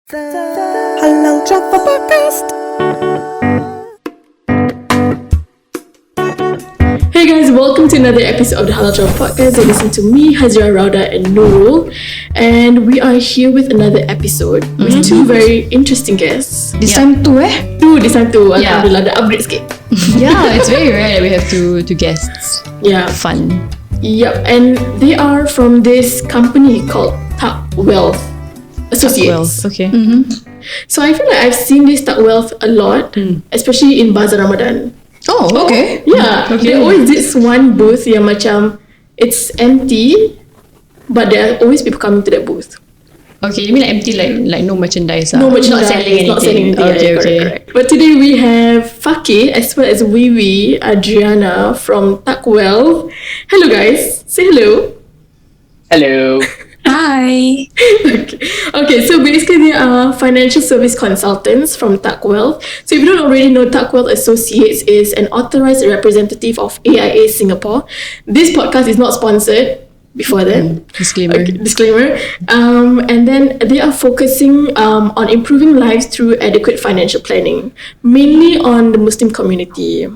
The Halal Chapter Podcast. Hey guys, welcome to another episode of the Halal Chapter Podcast. You listen to me, Hazira Rauda and Nurul, and we are here with another episode with two very interesting guests. This time too, This time too. Alhamdulillah, the upgrade sikit. Yeah, it's very rare that we have two guests. Yeah. Fun. Yep, and they are from this company called TAQ Wealth Associates. Well, okay. So I feel like I've seen this TAQ Wealth a lot, especially in Bazaar Ramadan. Oh, okay. Yeah, Okay. there always this one booth yang macam it's empty, but there are always people coming to that booth. Okay, you mean like empty, like no merchandise? No merchandise, Not selling anything. Not selling anything. Okay, Yeah, okay. correct. But today we have Fakih as well as Wiwi Adriana from TAQ Wealth. Hello guys, say hello. Hello. Hi. Okay, so basically they are financial service consultants from TAQ Wealth. So if you don't already know, TAQ Wealth Associates is an authorized representative of AIA Singapore. This podcast is not sponsored. Before that, Disclaimer. Okay, disclaimer. And then they are focusing on improving lives through adequate financial planning, mainly on the Muslim community.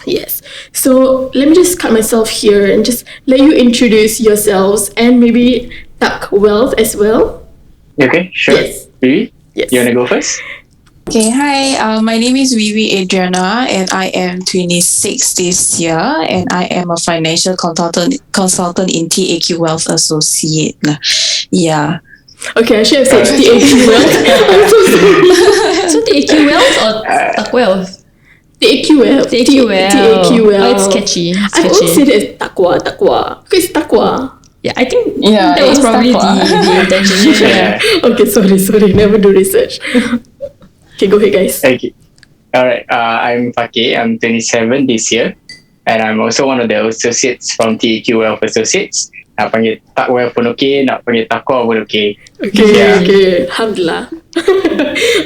Yes. So let me just cut myself here and just let you introduce yourselves and maybe TAQ Wealth as well. Okay, sure. Yes. Vivi, Yes. you wanna go first? Okay, hi. My name is Wiwi Adriana, and I am 26 this year, and I am a financial consultant in TAQ Wealth Associate lah. Yeah. Okay, I should have said TAQ Wealth. I'm so sorry. So TAQ Wealth or TAQ Wealth? TAQ Wealth. TAQ Wealth. TAQ Wealth. Oh, it's catchy. It's I always catchy. say it as Taqwa. Okay, it's Taqwa. Yeah, I think Yeah, that was it's probably Taqwa. the intention. Yeah. Okay, sorry. Never do research. Okay, go ahead, guys. Okay. Alright, I'm Fakih. I'm 27 this year. And I'm also one of the associates from TAQ Wealth Associates. Nak panggil TAQ Wealth pun okay, nak panggil Taqwa pun okay. Okay. Alhamdulillah.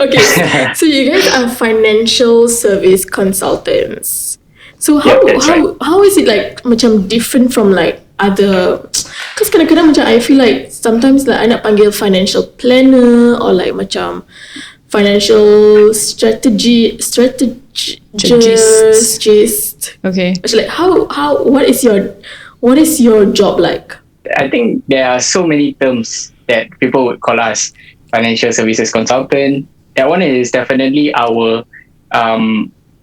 Okay, so you guys are financial service consultants. So Yeah, that's right. how is it like macam different from like other? Because kadang-kadang macam I feel like sometimes like I nak panggil financial planner or like macam financial strategist. Okay. Actually, like how what is your job like? I think there are so many terms that people would call us financial services consultant. That one is definitely our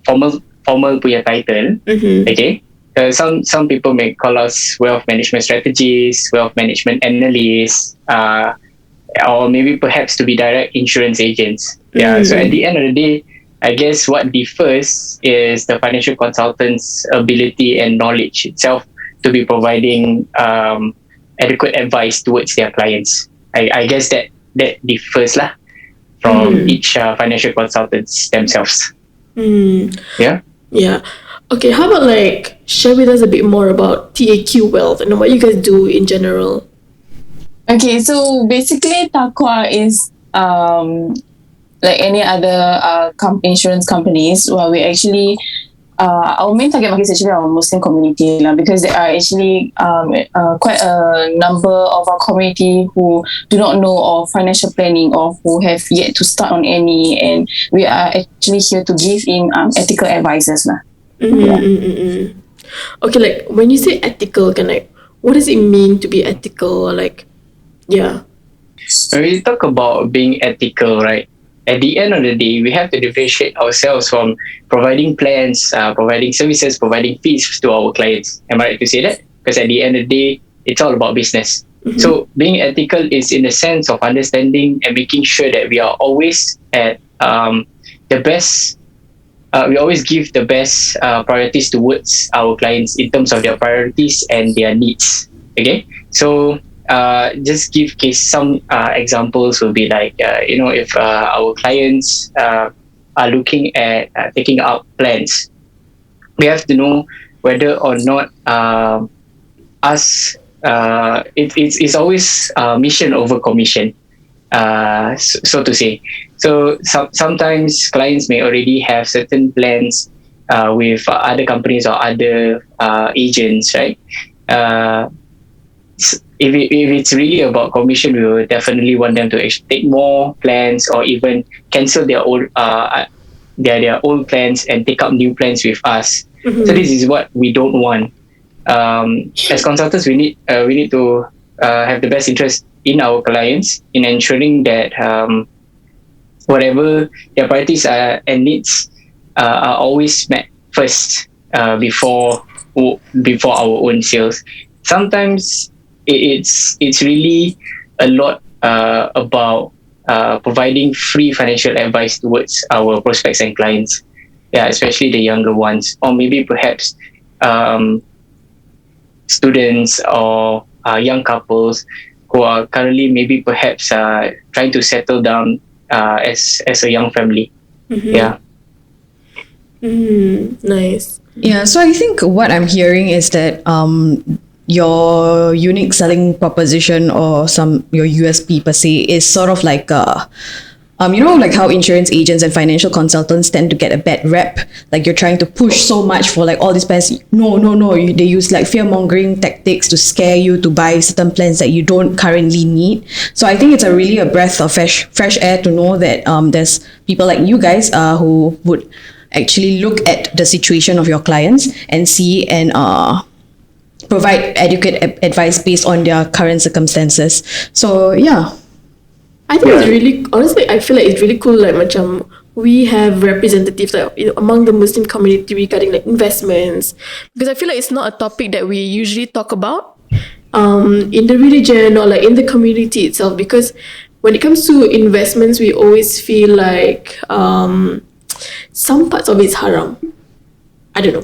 formal punya title. Okay. Some people may call us wealth management strategists, wealth management analysts, or maybe perhaps to be direct insurance agents. Yeah. So at the end of the day, I guess what differs is the financial consultant's ability and knowledge itself to be providing adequate advice towards their clients. I guess that differs lah from each financial consultants themselves. Yeah. Yeah. Okay, how about like share with us a bit more about TAQ Wealth and what you guys do in general? Okay, so basically Taqwa is like any other insurance companies where we actually our main target market is actually our Muslim community lah, because there are actually quite a number of our community who do not know of financial planning or who have yet to start on any, and we are actually here to give in ethical advices lah. Okay, like when you say ethical, what does it mean to be ethical? Or like, yeah. When we talk about being ethical, right? At the end of the day, we have to differentiate ourselves from providing plans, providing services, providing fees to our clients. Am I right to say that? Because at the end of the day, it's all about business. So being ethical is in the sense of understanding and making sure that we are always at the best. We always give the best priorities towards our clients in terms of their priorities and their needs. Okay, so just give some examples will be like if our clients are looking at taking out plans, we have to know whether or not it's always mission over commission, so to say. So sometimes clients may already have certain plans with other companies or other agents, right? if it's really about commission, we will definitely want them to actually take more plans or even cancel their old their old plans and take up new plans with us. So this is what we don't want. As consultants, we need to have the best interest in our clients in ensuring that whatever their priorities are and needs are always met first before our own sales. Sometimes it's really a lot about providing free financial advice towards our prospects and clients, especially the younger ones, or maybe perhaps students or young couples who are currently maybe perhaps trying to settle down as a young family. Nice. Yeah, so I think what I'm hearing is that your unique selling proposition or your USP per se is sort of like like how insurance agents and financial consultants tend to get a bad rep. Like you're trying to push so much for like all these plans. No. They use like fear-mongering tactics to scare you to buy certain plans that you don't currently need. So I think it's a breath of fresh air to know that there's people like you guys who would actually look at the situation of your clients and see and provide adequate advice based on their current circumstances. So yeah. I think it's really, honestly, I feel like it's really cool, like macam we have representatives like, among the Muslim community regarding like investments, because I feel like it's not a topic that we usually talk about in the religion or like in the community itself, because when it comes to investments, we always feel like some parts of it's haram. I don't know.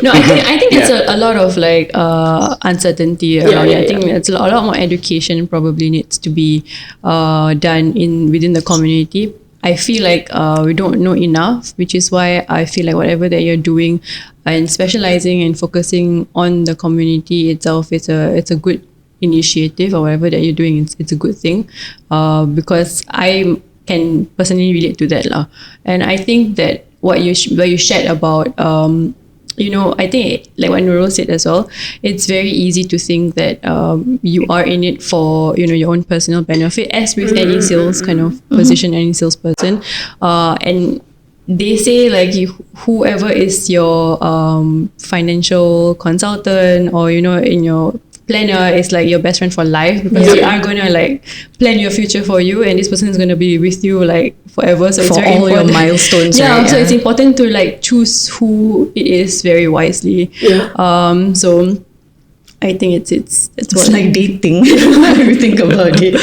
No, I think there's a lot of like uncertainty around it. I think it's a lot more education probably needs to be done within the community. I feel like we don't know enough, which is why I feel like whatever that you're doing and specializing and focusing on the community itself, it's a good initiative, or whatever that you're doing, it's a good thing, because I can personally relate to that lah. And I think that what you shared about I think like what Nurul said as well, it's very easy to think that you are in it for your own personal benefit, as with any sales kind of position, any salesperson, and they say like whoever is your financial consultant or in your planner is like your best friend for life, because they are going to like plan your future for you, and this person is going to be with you like forever. So for it's very all important. your milestones. So it's important to like choose who it is very wisely. So I think it's like dating if you think about it.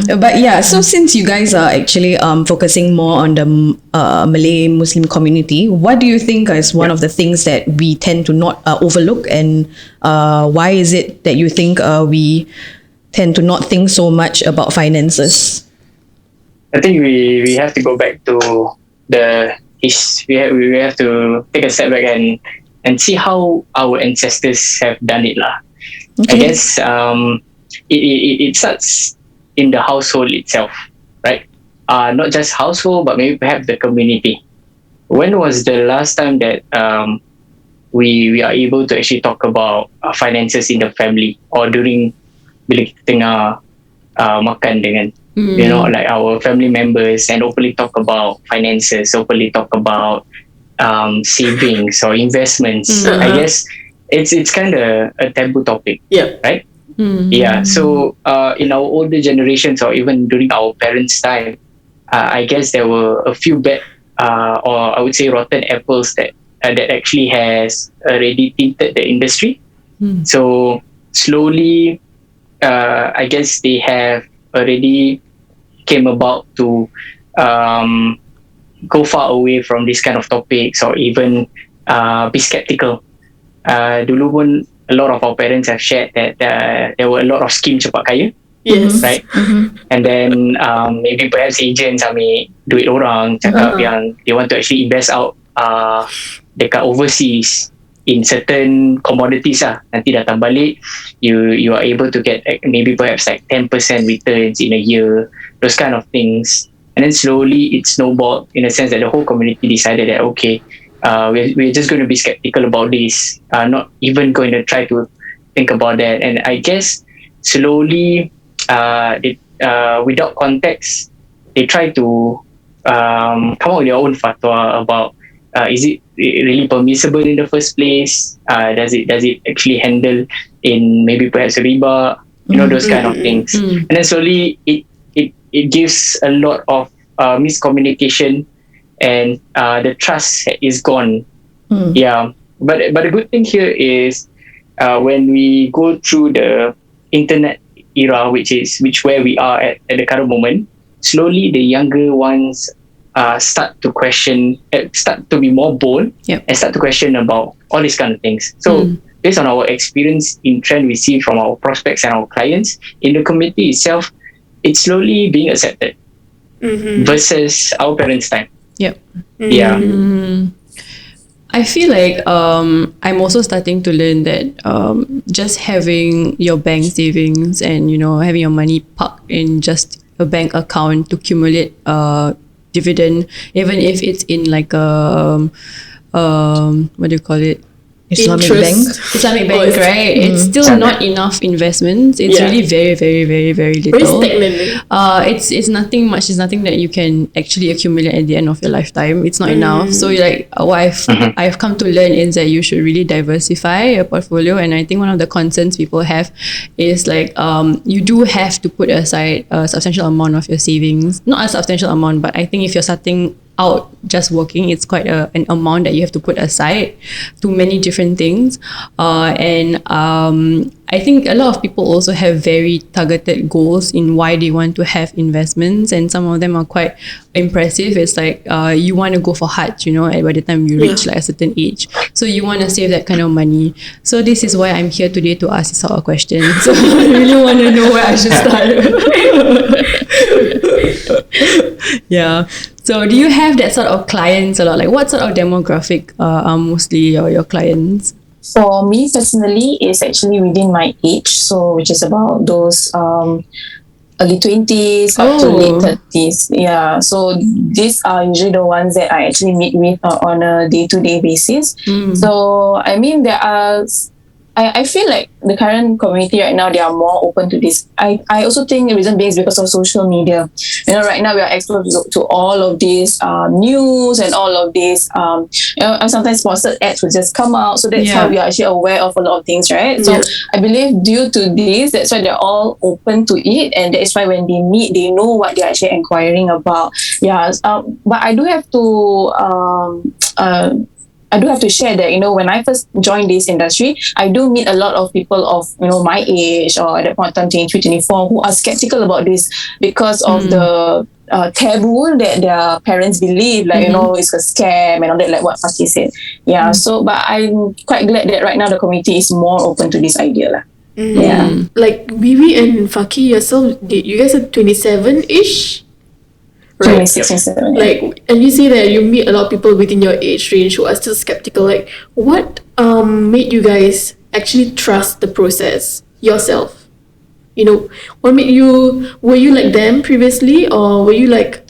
But so since you guys are actually focusing more on the Malay Muslim community, what do you think is one of the things that we tend to not overlook, and why is it that you think we tend to not think so much about finances? I think we have to go back to we have to take a step back and see how our ancestors have done it lah. I guess it starts in the household itself, right? Not just household, but maybe perhaps the community. When was the last time that we are able to actually talk about finances in the family, or during bila kita tengah makan dengan like our family members, and openly talk about finances, openly talk about savings or investments? I guess it's kind of a taboo topic, right? So in our older generations, or even during our parents' time, I guess there were a few bad or I would say rotten apples that actually has already tinted the industry. So slowly I guess they have already came about to go far away from this kind of topics, or even be skeptical. Dulu pun a lot of our parents have shared that there were a lot of scheme cepat kaya. Right? And then maybe perhaps agents ambil duit orang, cakap yang they want to actually invest out dekat overseas in certain commodities lah. Nanti datang balik, you are able to get maybe perhaps like 10% returns in a year, those kind of things. And then slowly it snowballed, in a sense that the whole community decided that we're just going to be skeptical about this, not even going to try to think about that. And I guess slowly, without context, they try to come out with their own fatwa about is it really permissible in the first place? Does it actually handle in maybe perhaps riba? Those kind of things. And then slowly it gives a lot of miscommunication, and the trust is gone. Yeah, but the good thing here is when we go through the internet era, which where we are at the current moment, slowly the younger ones start to question, start to be more bold, and start to question about all these kind of things. So based on our experience in trend we see from our prospects and our clients in the community itself, it's slowly being accepted versus our parents' time. Yep. Yeah. I feel like I'm also starting to learn that just having your bank savings and having your money parked in just a bank account to accumulate dividend, even if it's in like a what do you call it? Islamic bank, right? It's still not enough investments. It's really very, very, very, very little. Very stagnant. It's nothing much. It's nothing that you can actually accumulate at the end of your lifetime. It's not enough. So what I've come to learn is that you should really diversify your portfolio. And I think one of the concerns people have is like you do have to put aside a substantial amount of your savings. Not a substantial amount, but I think if you're starting out just working, it's quite an amount that you have to put aside to many different things, and I think a lot of people also have very targeted goals in why they want to have investments, and some of them are quite impressive. It's like you want to go for Hajj, by the time you reach like a certain age, so you want to save that kind of money. So this is why I'm here today to ask this sort of questions. So I really want to know where I should start. Yeah. So do you have that sort of clients a lot? Like what sort of demographic are mostly your clients? For me personally, it's actually within my age, so which is about those early 20s up to late 30s. Yeah, so these are usually the ones that I actually meet with on a day-to-day basis. So I mean, there are I feel like the current community right now, they are more open to this. I also think the reason being is because of social media. Right now we are exposed to all of this news and all of this, and sometimes sponsored ads will just come out. So that's how we are actually aware of a lot of things, right? So I believe due to this, that's why they're all open to it. And that is why when they meet, they know what they're actually inquiring about. But I do have to share that, when I first joined this industry, I do meet a lot of people of, my age or at that point in time, 23, 24, who are skeptical about this because of the taboo that their parents believe, like, it's a scam and all that, like what Faki said. So, but I'm quite glad that right now the community is more open to this idea. Like Vivi and Faki yourself, you guys are 27-ish? Right. 26 and 7. Like, and you say that you meet a lot of people within your age range who are still skeptical. Like, what made you guys actually trust the process yourself? What made you? Were you like them previously, or were you like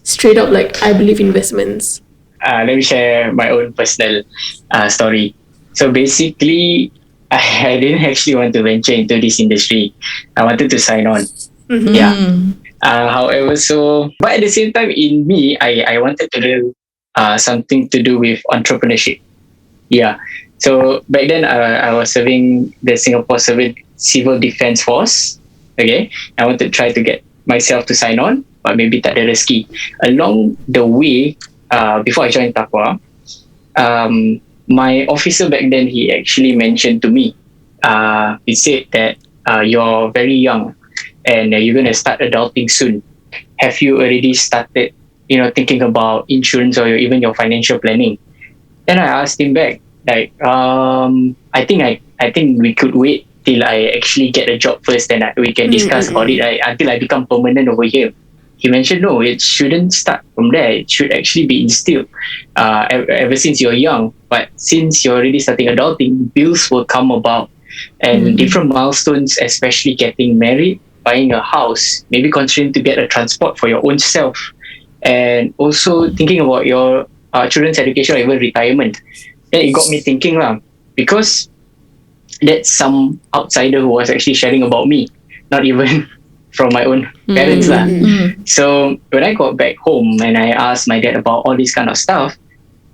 straight up like I believe investments? Let me share my own personal story. So basically, I didn't actually want to venture into this industry. I wanted to sign on. However, but at the same time, in me, I wanted to do something to do with entrepreneurship. So back then, I was serving the Singapore Civil Defence Force. Okay, I wanted to try to get myself to sign on, but maybe tak ada rezeki. Along the way, before I joined Taqwa, my officer back then, he actually mentioned to me, he said that you're very young and you're going to start adulting soon. Have you already started, thinking about insurance or even your financial planning? Then I asked him back, like, I think we could wait till I actually get a job first, and we can discuss about it, right, until I become permanent over here. He mentioned, no, it shouldn't start from there. It should actually be instilled ever since you're young. But since you're already starting adulting, bills will come about, and different milestones, especially getting married, buying a house, maybe considering to get a transport for your own self, and also thinking about your children's education or even retirement. Then it got me thinking, because that's some outsider who was actually sharing about me, not even from my own parents lah. So when I got back home and I asked my dad about all this kind of stuff,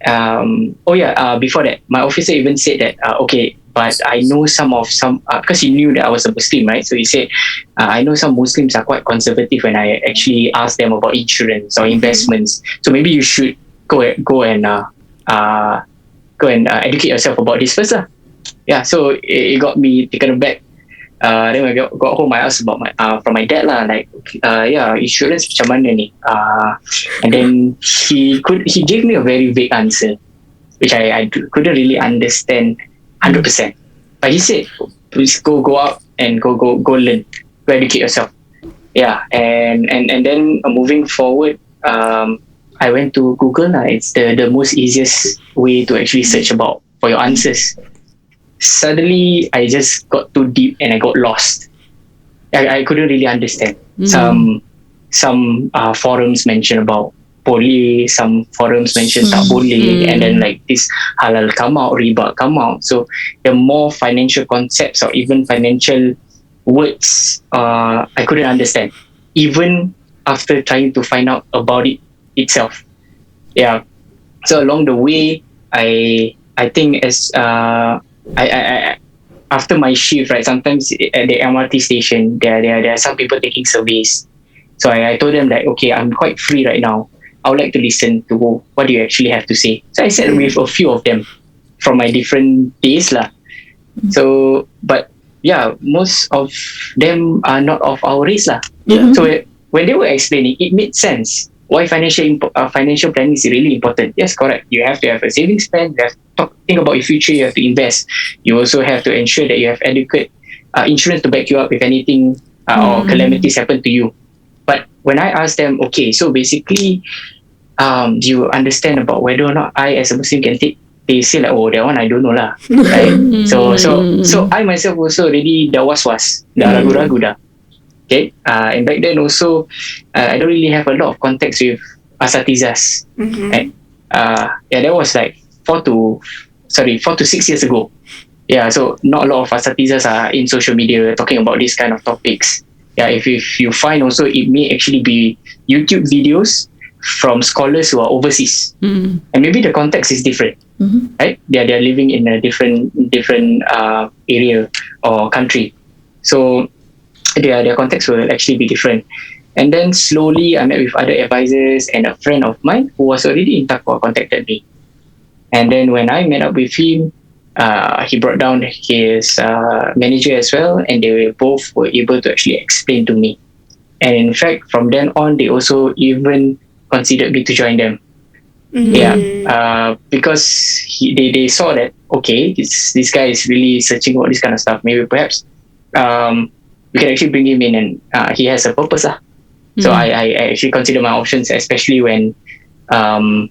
before that, my officer even said that, okay, but I know some because he knew that I was a Muslim, right? So he said, I know some Muslims are quite conservative when I actually ask them about insurance or investments. So maybe you should go and educate yourself about this first lah. Yeah, so it got me taken aback. Then when I got home, I asked about from my dad lah, like, insurance macam mana ni? And then he gave me a very vague answer, which I couldn't really understand 100%. But he said, please go out and go learn, go educate yourself. Yeah, and then moving forward, I went to Google lah. It's the most easiest way to actually search about for your answers. Suddenly I just got too deep and I got lost. I couldn't really understand. Some forums mention about boleh, some forums mention tak boleh, and then like this halal come out, riba come out. So the more financial concepts or even financial words, I couldn't understand, even after trying to find out about it itself. Yeah. So along the way, I think as I after my shift, right, sometimes at the MRT station there are some people taking surveys. So I told them that, okay, I'm quite free right now, I would like to listen to what do you actually have to say. So I sat with a few of them from my different days lah. So but yeah, most of them are not of our race lah. So when they were explaining, it made sense why financial planning is really important. Yes, correct. You have to have a savings plan. You have to think about your future. You have to invest. You also have to ensure that you have adequate insurance to back you up if anything or calamities happen to you. But when I asked them, okay, so basically, do you understand about whether or not I as a Muslim can take? They say like, oh, that one I don't know lah. Right? So I myself also already dah was-was, dah ragu-ragu dah. Okay, and back then also, I don't really have a lot of contacts with asatizas. Right? That was like 4 to 6 years ago. Yeah, so not a lot of asatizas are in social media talking about this kind of topics. Yeah, if you find also, it may actually be YouTube videos from scholars who are overseas, and maybe the context is different. Right? They are living in a different area or country, so their context will actually be different. And then slowly I met with other advisors, and a friend of mine who was already in Taqwa contacted me. And then when I met up with him, he brought down his manager as well, and they both were able to actually explain to me. And in fact, from then on, they also even considered me to join them. Because they saw that, okay, this guy is really searching for this kind of stuff. Maybe perhaps we can actually bring him in, and he has a purpose lah. So I actually consider my options, especially when I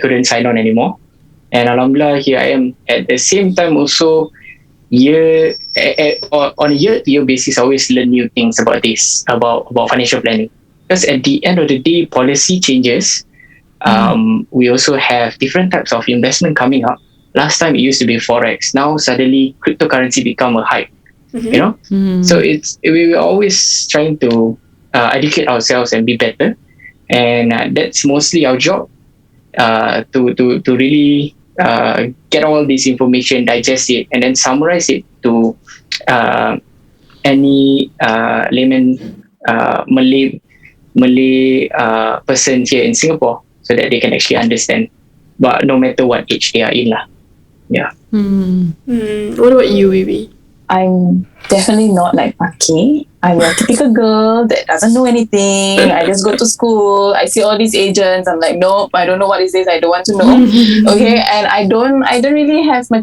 couldn't sign on anymore. And alhamdulillah, here I am. At the same time also, on a year-to-year basis, I always learn new things about this, about financial planning. Because at the end of the day, policy changes. We also have different types of investment coming up. Last time it used to be Forex. Now suddenly cryptocurrency become a hype. You know, so we were always trying to educate ourselves and be better, and that's mostly our job, to really get all this information, digest it, and then summarize it to any layman Malay person here in Singapore, so that they can actually understand, but no matter what age they are in lah. Yeah. What about you, Vivi? I'm definitely not like Maki. I'm a typical girl that doesn't know anything. I just go to school. I see all these agents. I'm like, nope, I don't know what is this. I don't want to know. Okay, and I don't really have I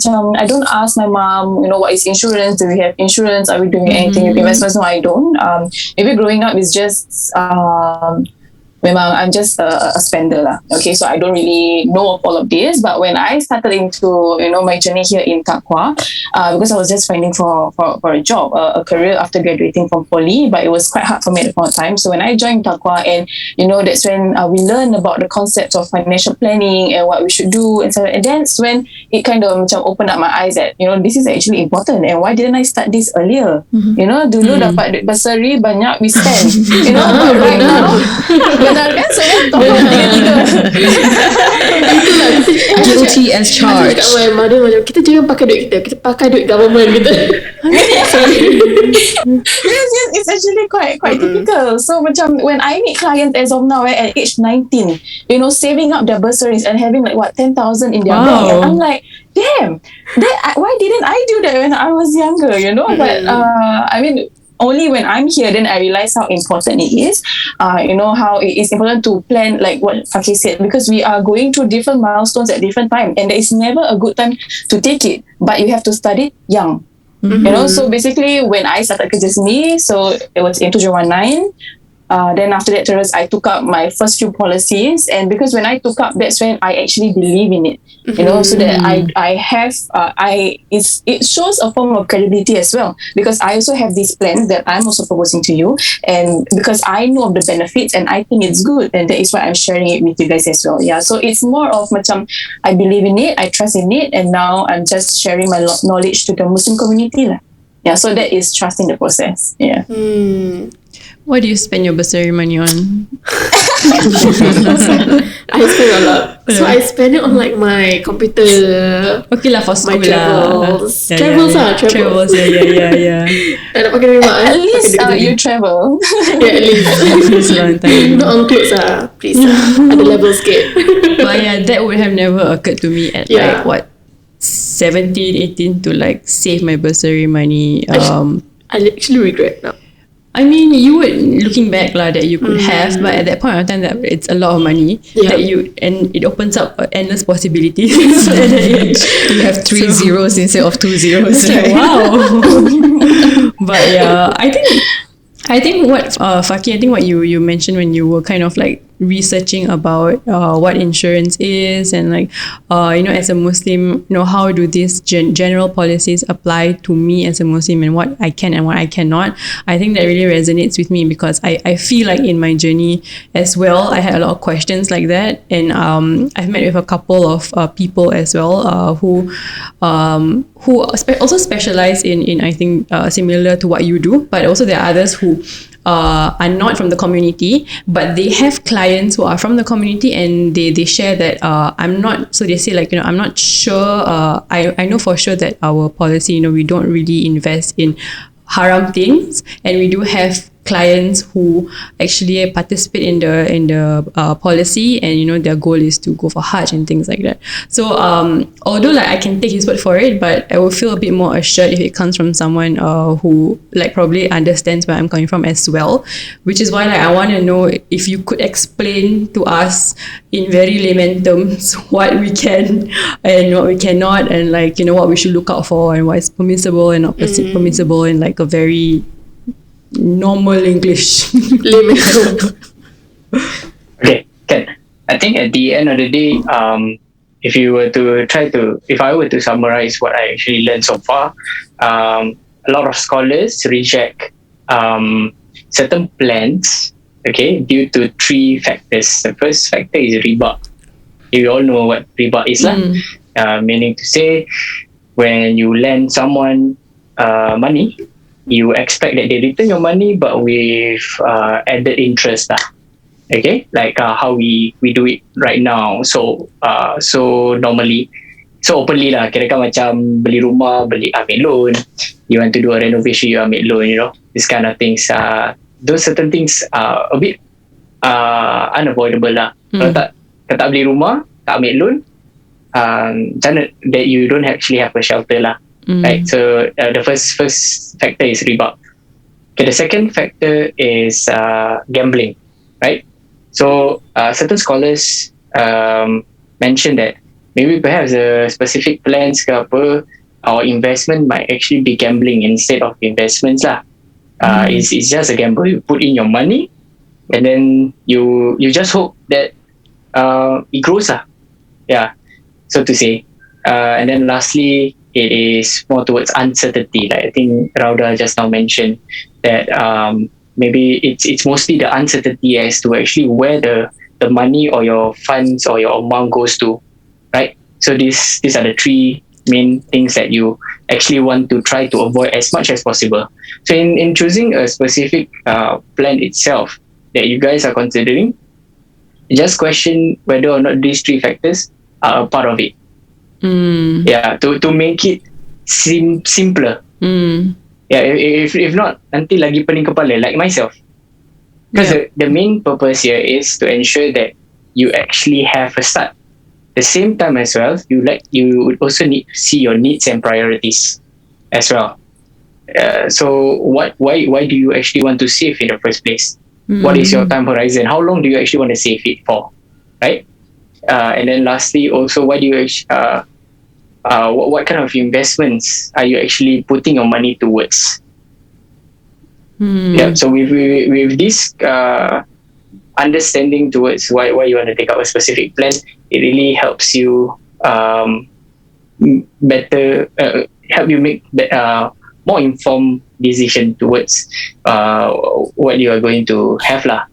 don't ask my mom, what is insurance? Do we have insurance? Are we doing anything with investments? No, I don't. Maybe growing up is just memang I'm just a spender lah. Okay, so I don't really know of all of this. But when I started into my journey here in Taqwa, because I was just finding for a job, a career after graduating from poly, but it was quite hard for me at the point of time. So when I joined Taqwa, and that's when we learn about the concepts of financial planning and what we should do and so on. And that's when it kind of macam opened up my eyes that this is actually important, and why didn't I start this earlier? Dulu dapat duit bursary banyak, we spend. But right now, benar kan? So tolong tiga-tiga. Guilty as charged. Kat my mother macam, kita jangan pakai duit kita pakai duit government kita. Yes, it's actually quite typical. So macam when I meet clients as of now at age 19, saving up their bursaries and having like 10,000 in their bank, and I'm like, damn, why didn't I do that when I was younger? But I mean, only when I'm here then I realize how important it is. How it is important to plan, like what Fakir said, because we are going through different milestones at different time, and there is never a good time to take it, but you have to start it young. So basically when I started kerja sendiri, so it was in 2019. Then after that terus, I took up my first few policies, and because when I took up, that's when I actually believe in it, so that I have it shows a form of credibility as well, because I also have this plan that I'm also proposing to you, and because I know of the benefits and I think it's good, and that is why I'm sharing it with you guys as well. Yeah, so it's more of macam I believe in it, I trust in it, and now I'm just sharing my knowledge to the Muslim community lah. Yeah, so that is trusting the process. Yeah. What do you spend your bursary money on? I spend a lot. So I spend it on like my computer. Okay lah, for school my travels. lah. Travels. Yeah. Tak nak pakai rimak. At least you travel. Yeah, at least. Not on clothes please. Ada level sikit. But yeah, that would have never occurred to me at like what 17, 18 to like save my bursary money. I actually regret now. I mean, you would, looking back that you could have, but at that point of time, that it's a lot of money that and it opens up endless possibilities. At that age, you have 3 zeros instead of 2 zeros. Like, wow. But yeah, I think what Fakir, I think what you mentioned when you were kind of like researching about what insurance is, and like as a Muslim, how do these general policies apply to me as a Muslim, and what I can and what I cannot. I think that really resonates with me, because I feel like in my journey as well, I had a lot of questions like that, and I've met with a couple of people as well who also specialize in I think similar to what you do, but also there are others who are not from the community, but they have clients who are from the community, and they share that I'm not, so they say like, I'm not sure, I know for sure that our policy, we don't really invest in haram things, and we do have clients who actually participate in the policy, and their goal is to go for Hajj and things like that. So although like I can take his word for it, but I will feel a bit more assured if it comes from someone who like probably understands where I'm coming from as well, which is why like I want to know if you could explain to us in very layman terms what we can and what we cannot, and like what we should look out for, and what is permissible and not permissible in like a very normal English. Okay, Ken. I think at the end of the day, if I were to summarize what I actually learned so far, a lot of scholars reject certain plans, okay, due to 3 factors. The first factor is riba. You all know what riba is, meaning to say, when you lend someone money, you expect that they return your money, but with added interest okay, like how we do it right now. So normally, so openly kira-kira macam beli rumah, ambil loan, you want to do a renovation, you ambil loan, this kind of things. Those certain things are a bit unavoidable Kalau tak beli rumah, tak ambil loan, that you don't actually have a shelter Right, so the first factor is riba. Okay, the second factor is gambling, right? So certain scholars mention that maybe perhaps a specific plans ke apa, our investment might actually be gambling instead of investments It's just a gamble. You put in your money, and then you just hope that it grows so to say. And then lastly, it is more towards uncertainty. Like I think Rauda just now mentioned that maybe it's mostly the uncertainty as to actually where the money or your funds or your amount goes to, right? So these are the three main things that you actually want to try to avoid as much as possible. So in choosing a specific plan itself that you guys are considering, just question whether or not these three factors are a part of it. To make it simpler. If not, nanti lagi pening kepala, like myself. Because the main purpose here is to ensure that you actually have a start. The same time as well, you would also need to see your needs and priorities as well. So why do you actually want to save in the first place? What is your time horizon? How long do you actually want to save it for, right? And then lastly, also, why do you what kind of investments are you actually putting your money towards? So with this understanding towards why you want to take up a specific plan, it really helps you better help you make more informed decision towards what you are going to have lah.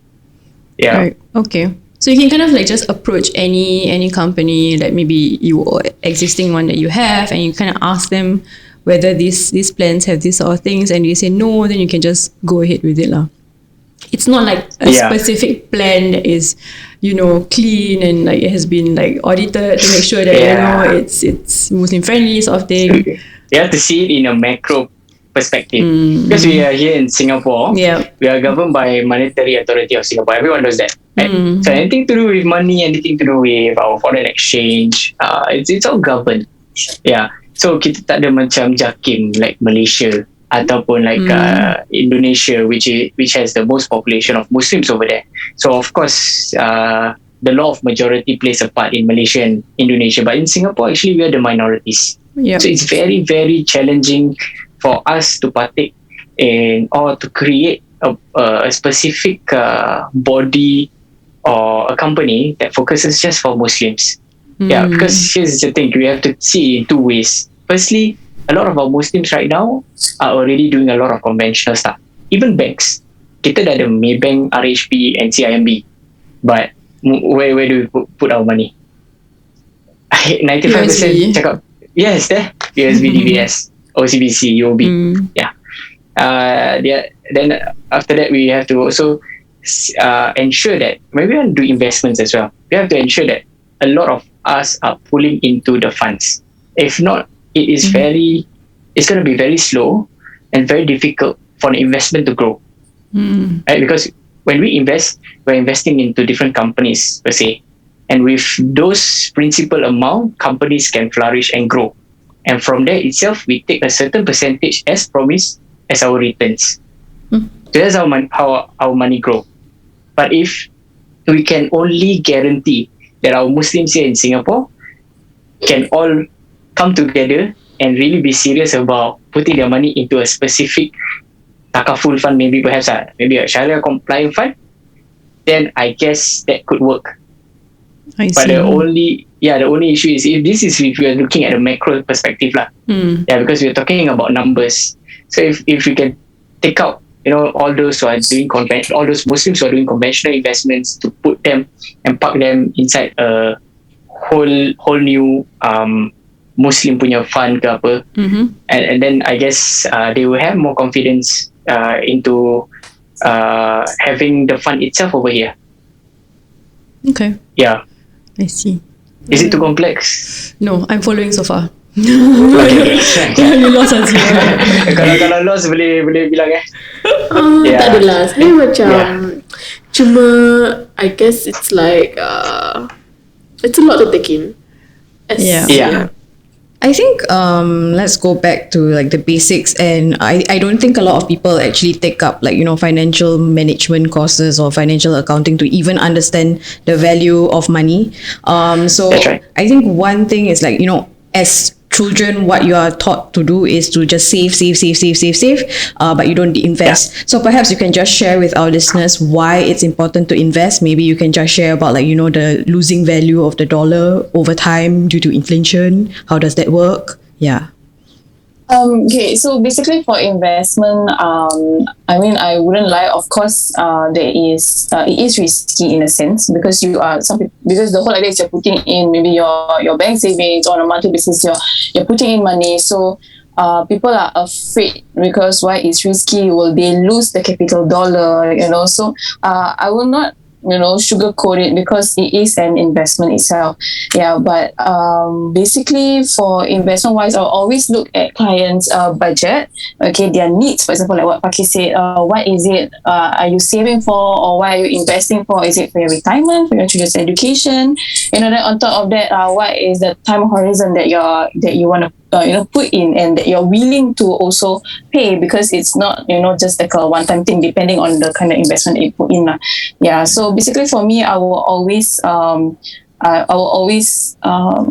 Right. Okay. So you can kind of like just approach any company, like maybe you existing one that you have, and you kind of ask them whether these plans have these sort of things, and they say no, then you can just go ahead with it lah. It's not like a specific plan that is, clean and like it has been like audited to make sure that it's Muslim friendly sort of thing. You have to see it in a macro perspective, because we are here in Singapore. We are governed by Monetary Authority of Singapore. Everyone knows that, right? So anything to do with money, anything to do with our foreign exchange, it's all governed. So kita tak ada macam JAKIM like Malaysia ataupun like Indonesia, which has the most population of Muslims over there. So of course the law of majority plays a part in Malaysia and Indonesia, but in Singapore actually we are the minorities. So it's very, very challenging for us to partake in or to create a specific body or a company that focuses just for Muslims. Because here's the thing, we have to see in two ways. Firstly, a lot of our Muslims right now are already doing a lot of conventional stuff. Even banks. Kita dah ada Maybank, RHB and CIMB. But where do we put our money? 95% cakap, yes, USB, DBS, OCBC, UOB. Then after that, we have to also ensure that when we want to do investments as well, we have to ensure that a lot of us are pulling into the funds. If not, it's going to be very slow and very difficult for the investment to grow. Right? Because when we invest, we're investing into different companies per se. And with those principal amount, companies can flourish and grow. And from there itself, we take a certain percentage as promised as our returns. So that's how our money grow. But if we can only guarantee that our Muslims here in Singapore can all come together and really be serious about putting their money into a specific takaful fund, maybe perhaps maybe a Sharia compliant fund, then I guess that could work. But the only issue is if we are looking at a macro perspective lah. Because we are talking about numbers. So if we can take out all those who are doing all those Muslims who are doing conventional investments, to put them and park them inside a whole new Muslim punya fund ke apa, and then I guess they will have more confidence into having the fund itself over here. Okay. I see. Is it too complex? No, I'm following so far. You lost us. Kalau lost boleh bilang Tak adalah. Sebenarnya macam cuma I guess it's like it's a lot to take in. I think let's go back to like the basics, and I don't think a lot of people actually take up like financial management courses or financial accounting to even understand the value of money. So That's right. I think one thing is like as children, what you are taught to do is to just save, but you don't invest. So perhaps you can just share with our listeners why it's important to invest. Maybe you can just share about the losing value of the dollar over time due to inflation. How does that work? Yeah. Okay, so basically for investment, I wouldn't lie. Of course, it is risky in a sense because because the whole idea is you're putting in maybe your bank savings on a monthly basis. You're putting in money, so people are afraid because why it's risky. Will they lose the capital dollar? So I will not sugarcoat it because it is an investment itself. Yeah, but basically for investment wise, I'll always look at clients' budget, okay, their needs. For example, like what Paki said, what is it are you saving for, or what are you investing for? Is it for your retirement, for your children's education? Then on top of that, what is the time horizon that you want to put in and that you're willing to also pay, because it's not just like a one-time thing depending on the kind of investment that you put in. Yeah, so basically for me, I will always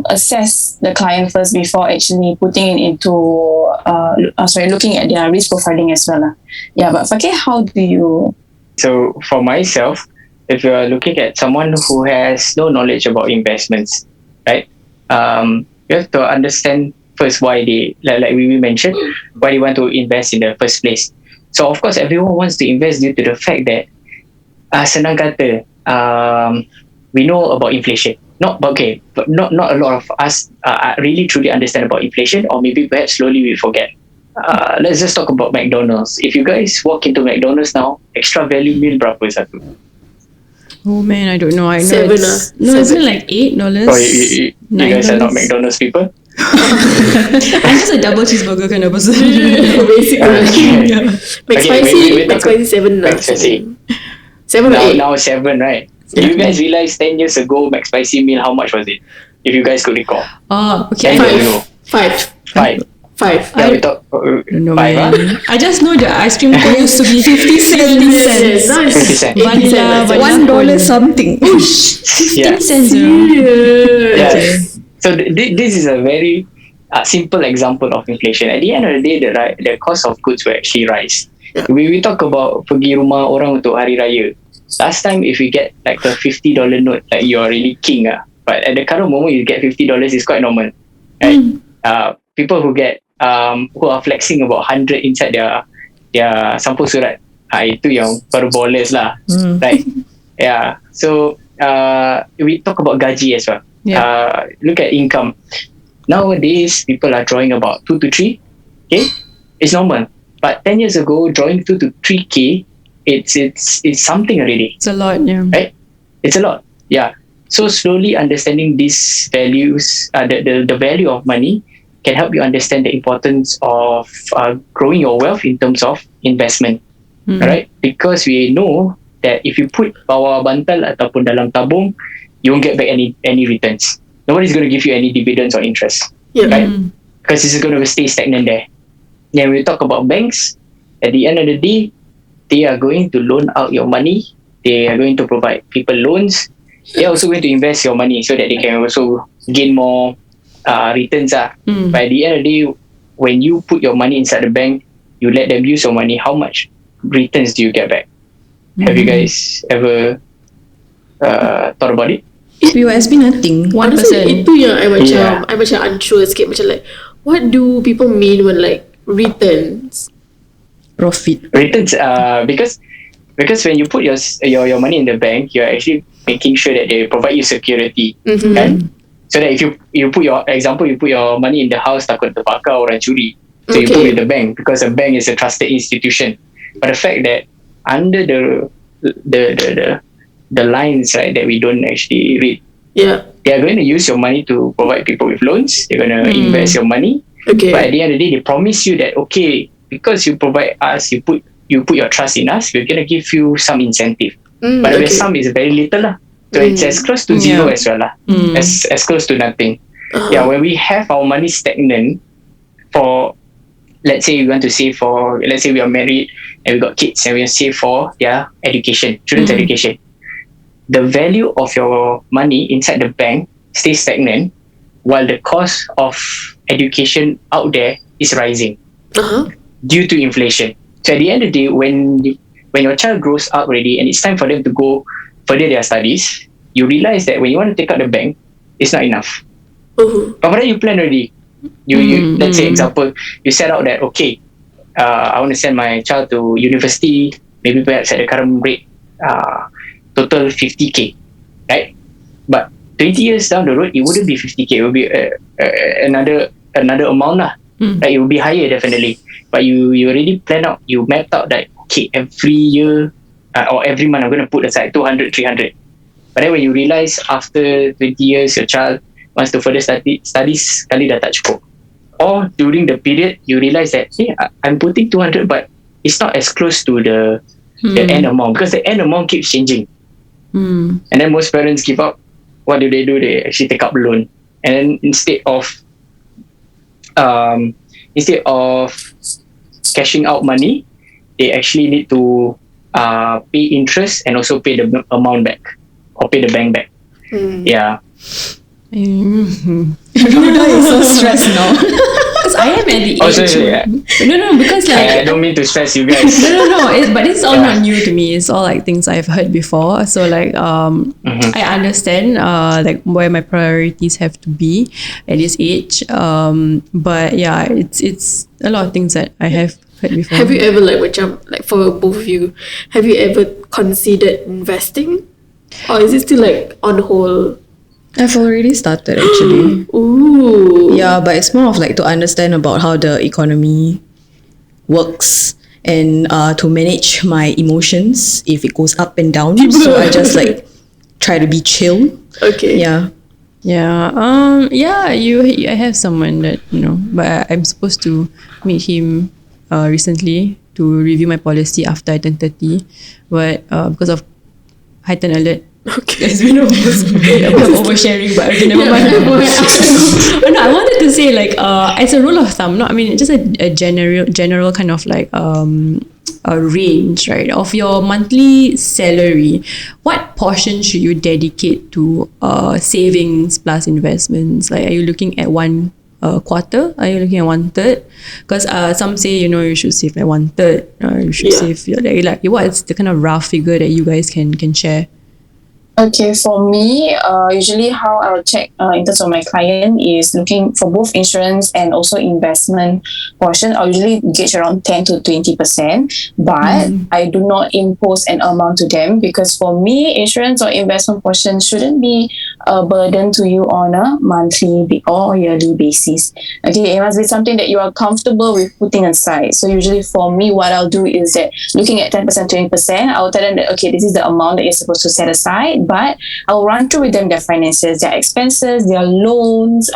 assess the client first before actually putting it into looking at their risk profiling as well. Yeah, but Fakir, how do you? So for myself, if you're looking at someone who has no knowledge about investments, right, you have to understand first why they, like we mentioned, why they want to invest in the first place. So of course everyone wants to invest due to the fact that senang kata, we know about inflation. But not a lot of us really truly understand about inflation, or maybe perhaps slowly we forget. Let's just talk about McDonald's. If you guys walk into McDonald's now, extra value meal berapa satu? Oh man, I don't know. I know Seven, isn't it like $8? Oh, you guys are not McDonald's people? I'm just a double cheeseburger kind of person. Basically. Okay. McSpicy 7 lah. Seven or eight. Now 7, right? Do you guys realize 10 years ago McSpicy meal, how much was it? If you guys could recall. Oh, okay. 10 years ago. Five. Yeah, we talk No, 5, man. I just know the ice cream cone used to be 50 cents. 50 cents. Vanilla, $1 something. 15 cents. Yes. So this is a very simple example of inflation. At the end of the day, the cost of goods will actually rise. We talk about pergi rumah orang untuk hari raya. Last time, if you get like a $50 note, like you're really king. But at the current moment, you get $50 is quite normal. Right? People who who are flexing about 100 inside their sampul surat, itu yang baru ballers lah. Right? Yeah. So we talk about gaji as well. Look at income. Nowadays, people are drawing about 2 to 3. Okay, it's normal. But 10 years ago, drawing 2 to 3K, it's something already. It's a lot, yeah. Right? It's a lot. Yeah. So slowly understanding these values, the value of money, can help you understand the importance of growing your wealth in terms of investment. Right? Because we know that if you put bawah bantal ataupun dalam tabung, you won't get back any returns. Nobody's going to give you any dividends or interest. Yeah. Right? Because it's going to stay stagnant there. Then we talk about banks. At the end of the day, they are going to loan out your money. They are going to provide people loans. They are also going to invest your money so that they can also gain more returns. But at the end of the day, when you put your money inside the bank, you let them use your money, how much returns do you get back? Have you guys ever thought about it? POSB nothing. 1%. Itu yang I macam unsure sikit. Macam like, what do people mean when like returns? Profit. Returns, because when you put your money in the bank, you're actually making sure that they provide you security. Right? So that if you put your money in the house, takut terbakar orang curi. So you put it in the bank because the bank is a trusted institution. But the fact that under the lines, right, that we don't actually read, they are going to use your money to provide people with loans. They're going to invest your money. But at the end of the day, they promise you that because you provide us, you put your trust in us, we're going to give you some incentive. But the sum is very little lah. So it's as close to zero as well lah. As close to nothing. Yeah, when we have our money stagnant for, let's say we want to save for, let's say we are married and we got kids and we save for their education, children's education. The value of your money inside the bank stays stagnant while the cost of education out there is rising Uh-huh. due to inflation. So at the end of the day, when your child grows up already and it's time for them to go further their studies, you realize that when you want to take out the bank, it's not enough. Uh-huh. But for that, you plan already. You let's say example, you set out that okay, I want to send my child to university, maybe perhaps at the current rate, total 50k, right? But 20 years down the road, it wouldn't be 50k. It will be another amount lah. Right? It will be higher definitely. But you already plan out, you mapped out that okay, every year or every month I'm going to put aside 200, 300. But then when you realize after 20 years your child wants to further studies, sekali dah tak cukup. Or during the period you realize that hey, I'm putting 200 but it's not as close to the end amount, because the end amount keeps changing. And then most parents give up. What do? They actually take up loan, and then instead of cashing out money, they actually need to pay interest and also pay the amount back or pay the bank back. Yeah. Rhoda is so stressed now. Because I am at the age. Yeah. No, because like I don't mean to stress you guys. no. But it's all not new to me. It's all like things I've heard before. So like I understand like where my priorities have to be at this age. But yeah, it's a lot of things that I have heard before. Have you ever like for both of you, have you ever considered investing, or is it still like on hold? I've already started actually. Ooh. Yeah, but it's more of like to understand about how the economy works and to manage my emotions if it goes up and down. So I just like try to be chill. Okay. Yeah. Yeah. I have someone that but I'm supposed to meet him recently to review my policy after I turn 30, but because of heightened alert. Okay. As we know, I'm oversharing, but okay, never mind. No, I wanted to say like as a rule of thumb, just a general kind of like a range, right, of your monthly salary. What portion should you dedicate to savings plus investments? Like, are you looking at one quarter? Are you looking at 1/3? Because some say you should save like 1/3. You should save like what's the kind of rough figure that you guys can share? Okay, for me, usually how I will check in terms of my client is looking for both insurance and also investment portion. I usually gauge around 10 to 20%, but I do not impose an amount to them, because for me, insurance or investment portion shouldn't be a burden to you on a monthly or yearly basis. Okay, it must be something that you are comfortable with putting aside. So usually for me, what I'll do is that looking at 10%, 20%, I'll tell them that, okay, this is the amount that you're supposed to set aside, but I'll run through with them their finances, their expenses, their loans,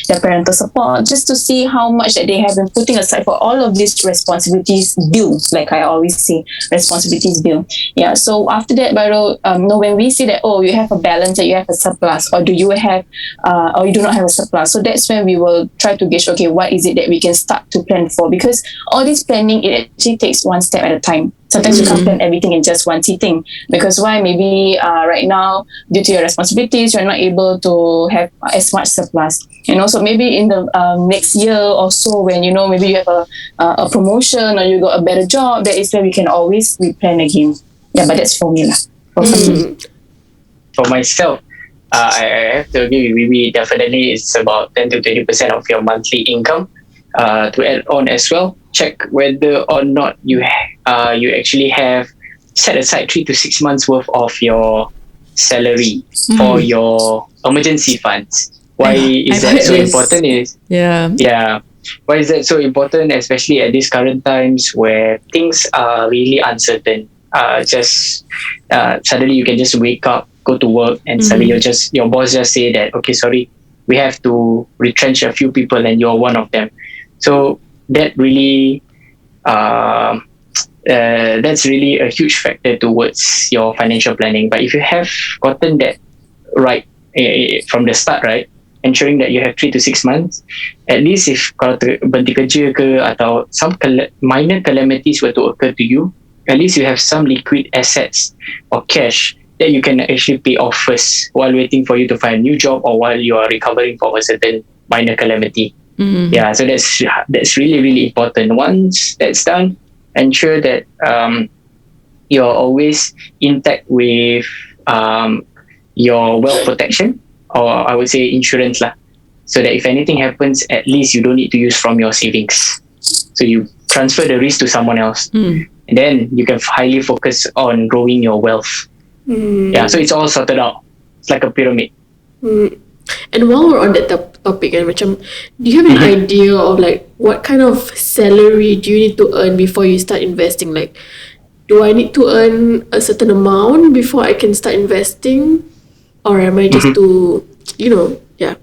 their parental support, just to see how much that they have been putting aside for all of these responsibilities due. Like I always say, responsibilities due. Yeah. So after that, when we see that, you have a balance, that you have a surplus, or do you have, or you do not have a surplus, so that's when we will try to gauge, okay, what is it that we can start to plan for? Because all this planning, it actually takes one step at a time. Sometimes you can't plan everything in just one sitting, because why? Maybe right now, due to your responsibilities, you're not able to have as much surplus. And also maybe in the next year or so, when maybe you have a promotion or you got a better job, that is where we can always replan again. Yeah, but that's for me lah. For myself, I have to agree with Vivi. Definitely, it's about 10 to 20% of your monthly income. To add on as well, check whether or not you actually have set aside 3 to 6 months worth of your salary for your emergency funds. Why is that so important? Why is that so important, especially at these current times where things are really uncertain? Suddenly you can just wake up, go to work, and suddenly your boss just say that, okay, sorry, we have to retrench a few people and you're one of them. So that really that's really a huge factor towards your financial planning. But if you have gotten that right from the start, right, ensuring that you have 3 to 6 months, at least if kalau berhenti kerja ke atau some minor calamities were to occur to you, at least you have some liquid assets or cash that you can actually pay off first while waiting for you to find a new job or while you are recovering from a certain minor calamity. Yeah, so that's really, really important. Once that's done, ensure that you're always intact with your wealth protection, or I would say insurance lah. So that if anything happens, at least you don't need to use from your savings. So you transfer the risk to someone else. And then you can highly focus on growing your wealth. Yeah, so it's all sorted out. It's like a pyramid. And while we're on that topic, macam, do you have an idea of like what kind of salary do you need to earn before you start investing? Like, do I need to earn a certain amount before I can start investing? Or am I just too, yeah.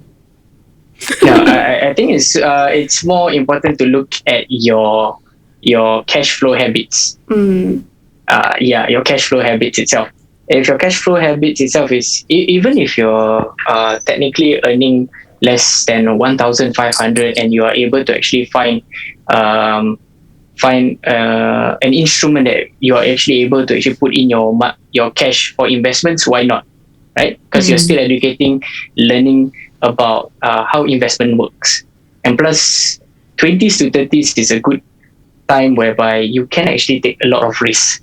No, I think it's more important to look at your cash flow habits. Your cash flow habits itself. If your cash flow habits itself is, even if you're technically earning less than 1,500 and you are able to actually find an instrument that you are actually able to actually put in your cash for investments, why not? Right? Because you're still learning about how investment works. And plus, 20s to 30s is a good time whereby you can actually take a lot of risks,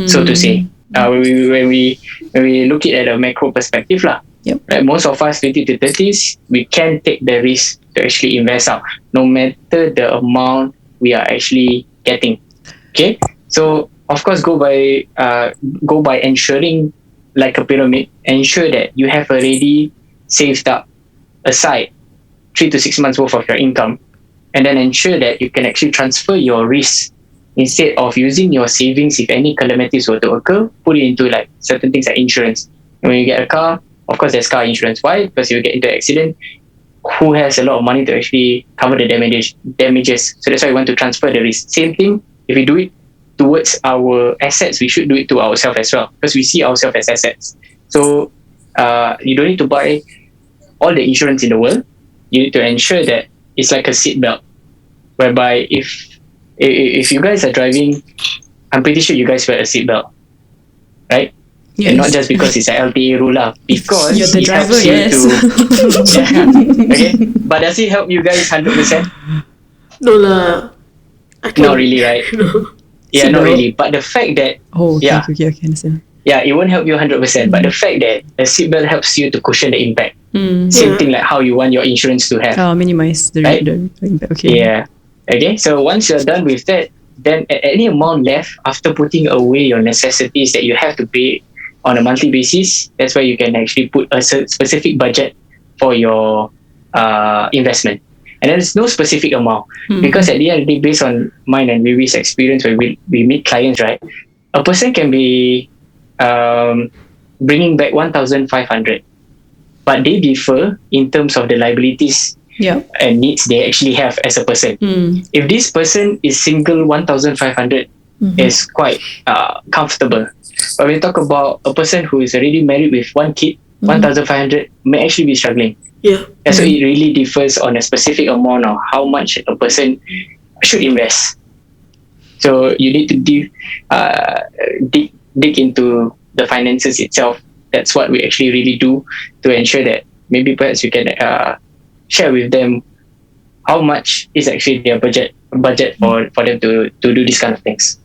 so to say. When we look at a macro perspective lah, right, most of us 20 to 30s, we can take the risk to actually invest out, no matter the amount we are actually getting. Okay, so of course go by ensuring, like a pyramid, ensure that you have already saved up aside 3 to 6 months worth of your income, and then ensure that you can actually transfer your risk. Instead of using your savings, if any calamities were to occur, put it into like certain things like insurance. And when you get a car, of course there's car insurance. Why? Because you get into an accident, who has a lot of money to actually cover the damages? So that's why we want to transfer the risk. Same thing, if we do it towards our assets, we should do it to ourselves as well, because we see ourselves as assets. So you don't need to buy all the insurance in the world. You need to ensure that it's like a seat belt, whereby if you guys are driving, I'm pretty sure you guys wear a seatbelt, right? Yes. And not just because it's an LTA rule lah, because you're the driver, helps you yes. Okay, but does it help you guys 100%? No lah. Not really, right? No. Yeah, not really. But the fact that okay, understand. Yeah, it won't help you 100%, but the fact that a seatbelt helps you to cushion the impact. Same thing like how you want your insurance to have. Minimize the impact. Okay. Yeah. Okay, so once you're done with that, then any amount left after putting away your necessities that you have to pay on a monthly basis, that's where you can actually put a specific budget for your investment. And there's no specific amount, because at the end of the day, based on mine and Vivi's experience, when we meet clients, right, a person can be bringing back 1,500, but they differ in terms of the liabilities and needs they actually have as a person. If this person is single, 1,500 is quite comfortable. But when we talk about a person who is already married with one kid, 1,500 may actually be struggling. And so it really differs on a specific amount of how much a person should invest. So you need to dig into the finances itself. That's what we actually really do to ensure that maybe perhaps you can share with them how much is actually their budget for them to do these kind of things.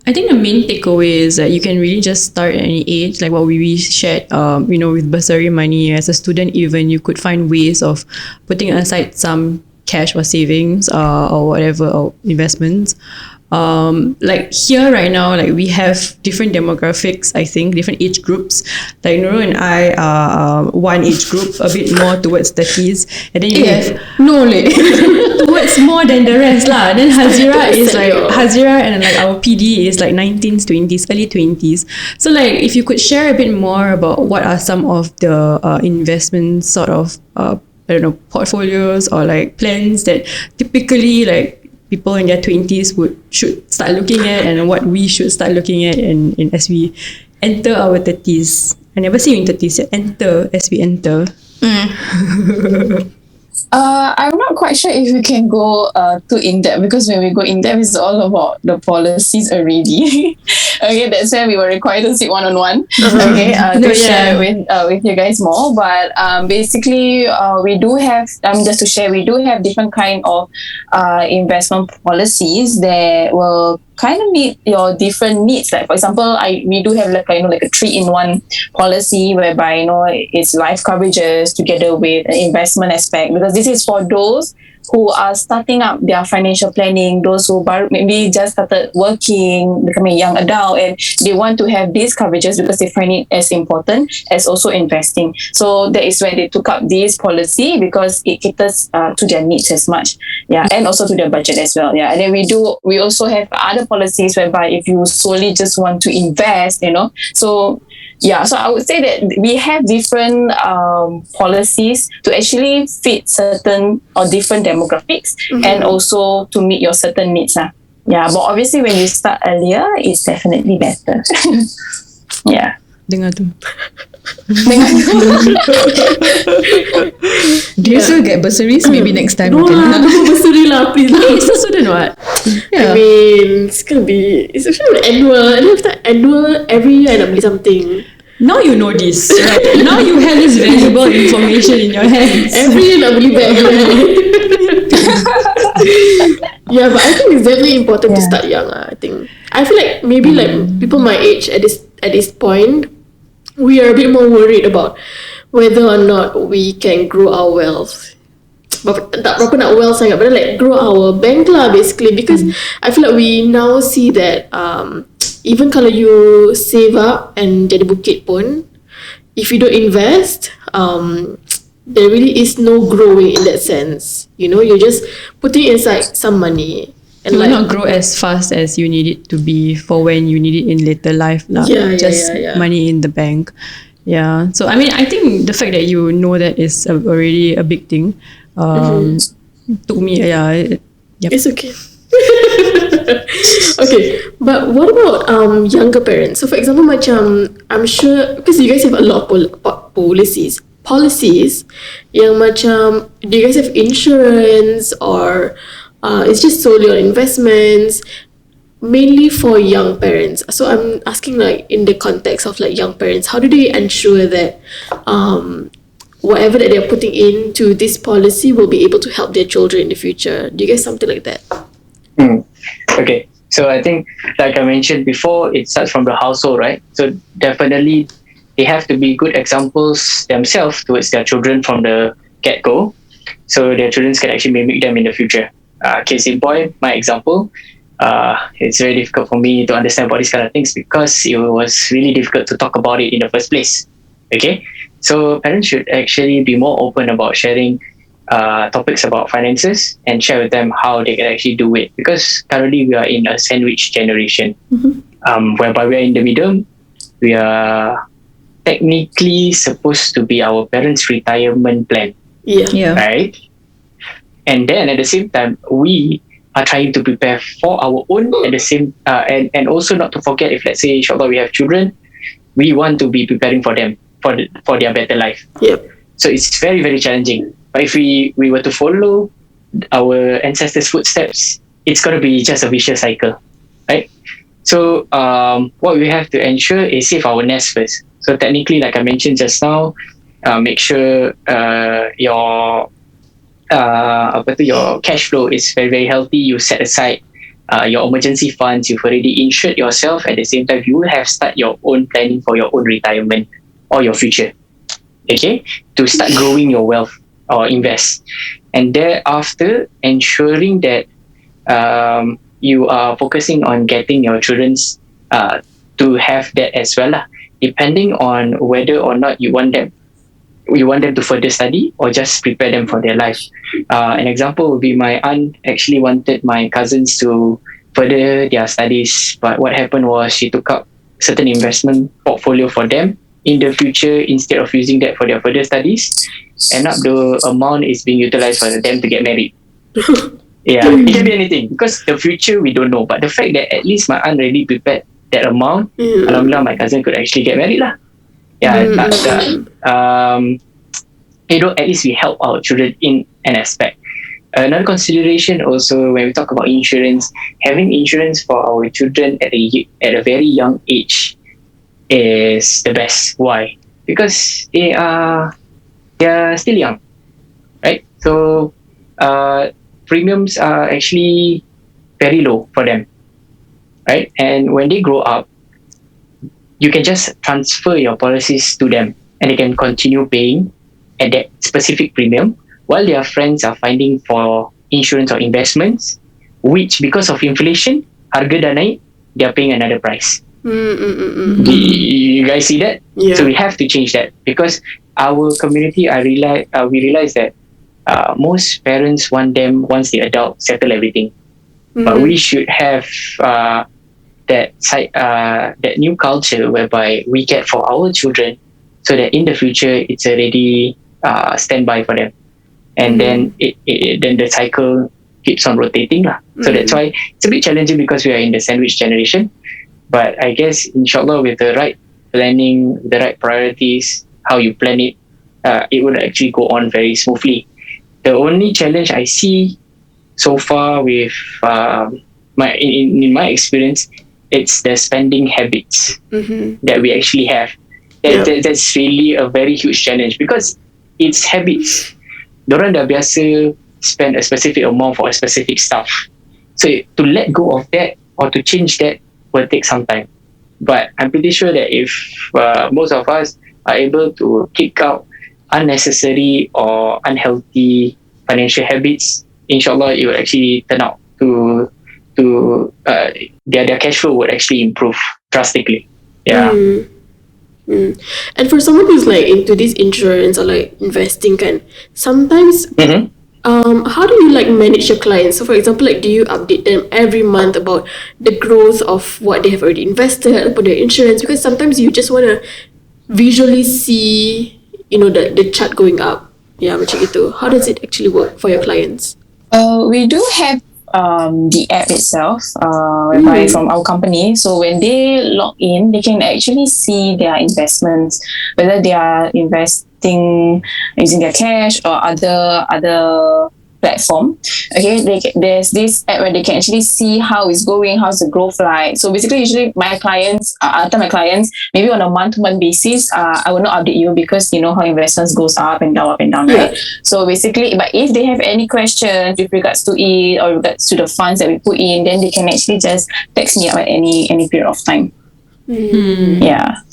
I think the main takeaway is that you can really just start at any age, like what we shared, with bursary money. As a student, even you could find ways of putting aside some cash or savings or whatever, or investments. Like here right now, like we have different demographics, I think, different age groups. Like Nurul and I are one age group, a bit more towards 30s, and then you have towards more than the rest lah. Then Hazira and like our PD is like 19s, 20s, early 20s. So like if you could share a bit more about what are some of the investment sort of portfolios or like plans that typically like people in their 20s should start looking at, and what we should start looking at and as we enter our 30s. I never say in 30s yet. Enter as we enter. I'm not quite sure if we can go too in depth, because when we go in depth, it's all about the policies already. Okay, that's where we were required to sit one-on-one. Okay, to share with you guys more. But basically, we do have just to share, we do have different kind of investment policies that will kind of meet your different needs. Like for example, we do have like a 3-in-1 policy whereby it's life coverages together with an investment aspect, because this is for those who are starting up their financial planning, those who maybe just started working, becoming a young adult, and they want to have these coverages because they find it as important as also investing. So that is when they took up this policy, because it caters to their needs as much, and also to their budget as well. And then we also have other policies whereby if you solely just want to invest, so I would say that we have different policies to actually fit certain or different demographics, and also to meet your certain needs. But obviously when you start earlier, it's definitely better. Dengar tu. Do you still get bursaries? Maybe next time. No lah, no bursary lah, please. It's a student what? I mean, it's actually annual. And after annual, every year I nak beli something. Now you know this, right? Now you have this valuable information in your hands. Every year nak beli bag. But I think it's definitely important to start young. I think I feel like maybe like people my age at this point, we are a bit more worried about whether or not we can grow our wealth. But tak berapa nak wealth sangat, but like grow our bank lah basically, because I feel like we now see that even kalau you save up and jadi bukit pun, if you don't invest, there really is no growing in that sense. You're just putting inside some money. And you will not grow as fast as you need it to be for when you need it in later life. Just money in the bank. So I mean, I think the fact that you know that is already a big thing. Took me, It's okay. Okay, but what about younger parents? So for example, I'm sure, because you guys have a lot of policies yang macam, do you guys have insurance, or it's just solely on investments, mainly for young parents? So I'm asking, like, in the context of like young parents, how do they ensure that whatever that they're putting into this policy will be able to help their children in the future? Do you guys something like that? Okay, so I think, like I mentioned before, it starts from the household, right? So definitely they have to be good examples themselves towards their children from the get-go, so their children can actually mimic them in the future. Case in point, my example, it's very difficult for me to understand about these kind of things because it was really difficult to talk about it in the first place. Okay, so parents should actually be more open about sharing topics about finances and share with them how they can actually do it, because currently we are in a sandwich generation, whereby we are in the middle. We are technically supposed to be our parents' retirement plan, right? And then at the same time, we are trying to prepare for our own at the same and also not to forget, if let's say inshallah we have children, we want to be preparing for them for their better life. So it's very, very challenging. But if we were to follow our ancestors' footsteps, it's going to be just a vicious cycle, right? So what we have to ensure is save our nest first. So technically, like I mentioned just now, make sure your cash flow is very, very healthy. You set aside your emergency funds. You've already insured yourself. At the same time, you will have start your own planning for your own retirement or your future. Okay, to start growing your wealth or invest, and thereafter ensuring that you are focusing on getting your children's to have that as well, depending on whether or not you want them to further study or just prepare them for their life. An example would be my aunt actually wanted my cousins to further their studies, but what happened was she took up certain investment portfolio for them in the future instead of using that for their further studies. End up the amount is being utilized for them to get married. It can be anything, because the future we don't know, but the fact that at least my aunt already prepared that amount, alhamdulillah, my cousin could actually get married lah. At least we help our children in an aspect. Another consideration also when we talk about insurance, having insurance for our children at a very young age is the best. Why? Because they are still young, right? So premiums are actually very low for them, right? And when they grow up, you can just transfer your policies to them and they can continue paying at that specific premium while their friends are finding for insurance or investments, which because of inflation, harga dah naik, they are paying another price. You guys see that? Yeah. So we have to change that because our community, we realize that most parents want them once they adult settle everything, but we should have that new culture whereby we get for our children, so that in the future it's already standby for them, and then then the cycle keeps on rotating lah. So that's why it's a bit challenging because we are in the sandwich generation. But I guess inshallah with the right planning, the right priorities, how you plan it, it would actually go on very smoothly. The only challenge I see so far with in my experience, it's the spending habits that we actually have. That's really a very huge challenge because it's habits. Diorang dah biasa spend a specific amount for a specific stuff. So to let go of that or to change that will take some time. But I'm pretty sure that if most of us are able to kick out unnecessary or unhealthy financial habits, inshallah it will actually turn out to their cash flow would actually improve drastically. Yeah. And for someone who's like into this insurance or like investing kan, sometimes how do you like manage your clients? So for example, like do you update them every month about the growth of what they have already invested, about their insurance? Because sometimes you just want to visually see, the chart going up. Yeah, macam itu. How does it actually work for your clients? We do have the app itself, whereby from our company. So when they log in, they can actually see their investments, whether they are investing using their cash or other platform. Okay, there's this app where they can actually see how it's going, how's the growth like. So basically, usually my clients, I tell my clients, maybe on a month-to-month basis, I will not update you because you know how investments goes up and down, right? So basically, but if they have any questions with regards to it or regards to the funds that we put in, then they can actually just text me at any period of time. Yeah,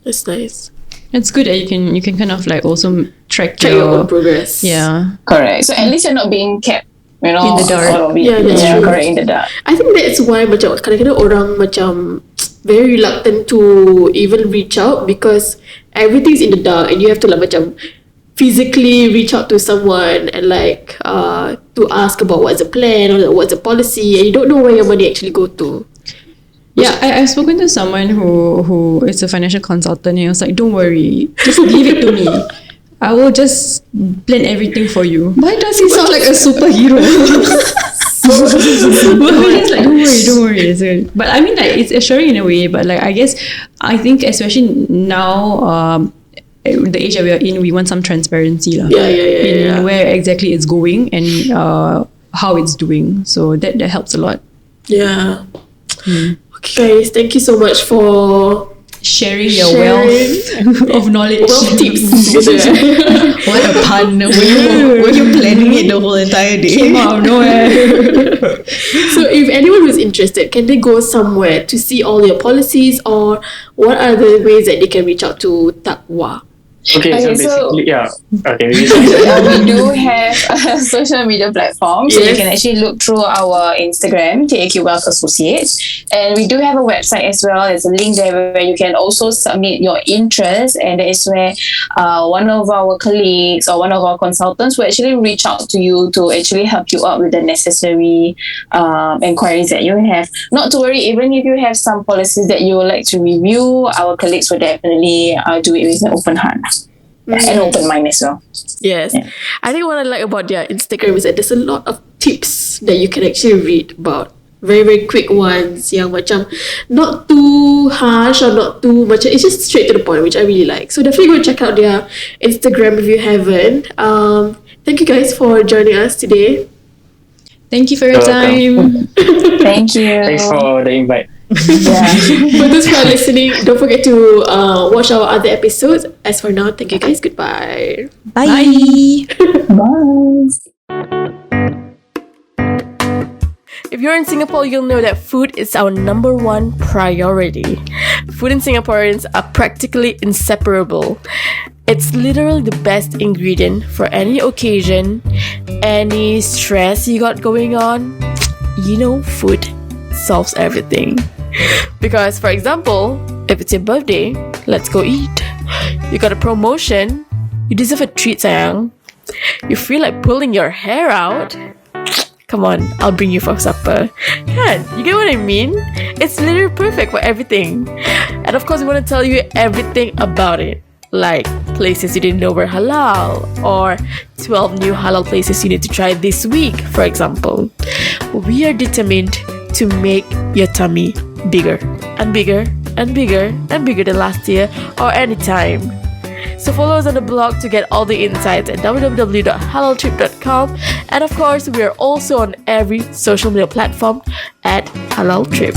that's nice. It's good that you can kind of like also track your own progress. Yeah, correct. So at least you're not being kept, in the dark. Yeah, that's true. Correct, in the dark. I think that's why macam kadang-kadang orang macam very reluctant to even reach out because everything's in the dark and you have to like macam physically reach out to someone and like to ask about what's the plan or what's the policy, and you don't know where your money actually go to. Yeah, I've spoken to someone who is a financial consultant, and he was like, don't worry, just leave it to me. I will just plan everything for you. Why does he sound like a superhero? He's like, don't worry. But I mean, like, it's assuring in a way, but like, I think especially now, the age that we are in, we want some transparency in where exactly it's going and how it's doing. So that helps a lot. Yeah. Okay, guys, thank you so much for sharing your wealth of knowledge. Wealth tips. What a pun. Were you planning it the whole entire day? Came out of nowhere. So if anyone was interested, can they go somewhere to see all your policies, or what are the ways that they can reach out to Taqwa? Okay, so basically, Okay. We do have a social media platform, so you can actually look through our Instagram, TAQ Wealth Associates, and we do have a website as well. There's a link there where you can also submit your interest, and that is where one of our colleagues or one of our consultants will actually reach out to you to actually help you out with the necessary inquiries that you have. Not to worry, even if you have some policies that you would like to review, our colleagues will definitely do it with an open heart. And open mind as well. Yes. Yeah. I think what I like about their Instagram is that there's a lot of tips that you can actually read about. Very, very quick ones yang macam not too harsh or not too much. It's just straight to the point, which I really like. So definitely go check out their Instagram if you haven't. thank you guys for joining us today. Thank you for your You're welcome. time. Thank you. Thanks for the invite. Yeah. For those who are listening, don't forget to watch our other episodes. As for now, thank you guys. Goodbye. Bye. Bye. If you're in Singapore, you'll know that food is our number one priority. Food in Singaporeans are practically inseparable. It's literally the best ingredient for any occasion, any stress you got going on. You know, food solves everything. Because, for example, if it's your birthday, let's go eat. You got a promotion, you deserve a treat, sayang. You feel like pulling your hair out, come on, I'll bring you for supper. Yeah, you get what I mean? It's literally perfect for everything. And of course, we want to tell you everything about it. Like places you didn't know were halal, or 12 new halal places you need to try this week, for example. We are determined to make your tummy bigger and bigger and bigger and bigger than last year or any time. So follow us on the blog to get all the insights at www.halaltrip.com. And of course, we are also on every social media platform at Halal Trip.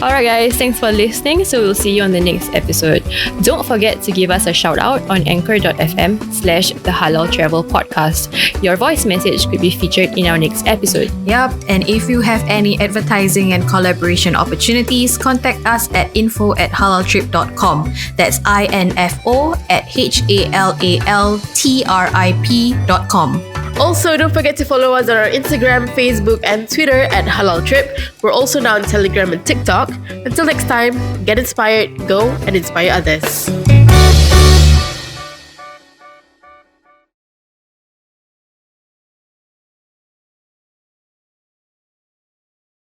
Alright guys, thanks for listening. So we'll see you on the next episode. Don't forget to give us a shout out on anchor.fm/The Halal Travel Podcast. Your voice message could be featured in our next episode. Yep, and if you have any advertising and collaboration opportunities, contact us at info@halaltrip.com. That's info@halaltrip.com. Also, don't forget to follow us on our Instagram, Facebook, and Twitter at Halal Trip. We're also now on Telegram and TikTok. Until next time, get inspired, go and inspire others.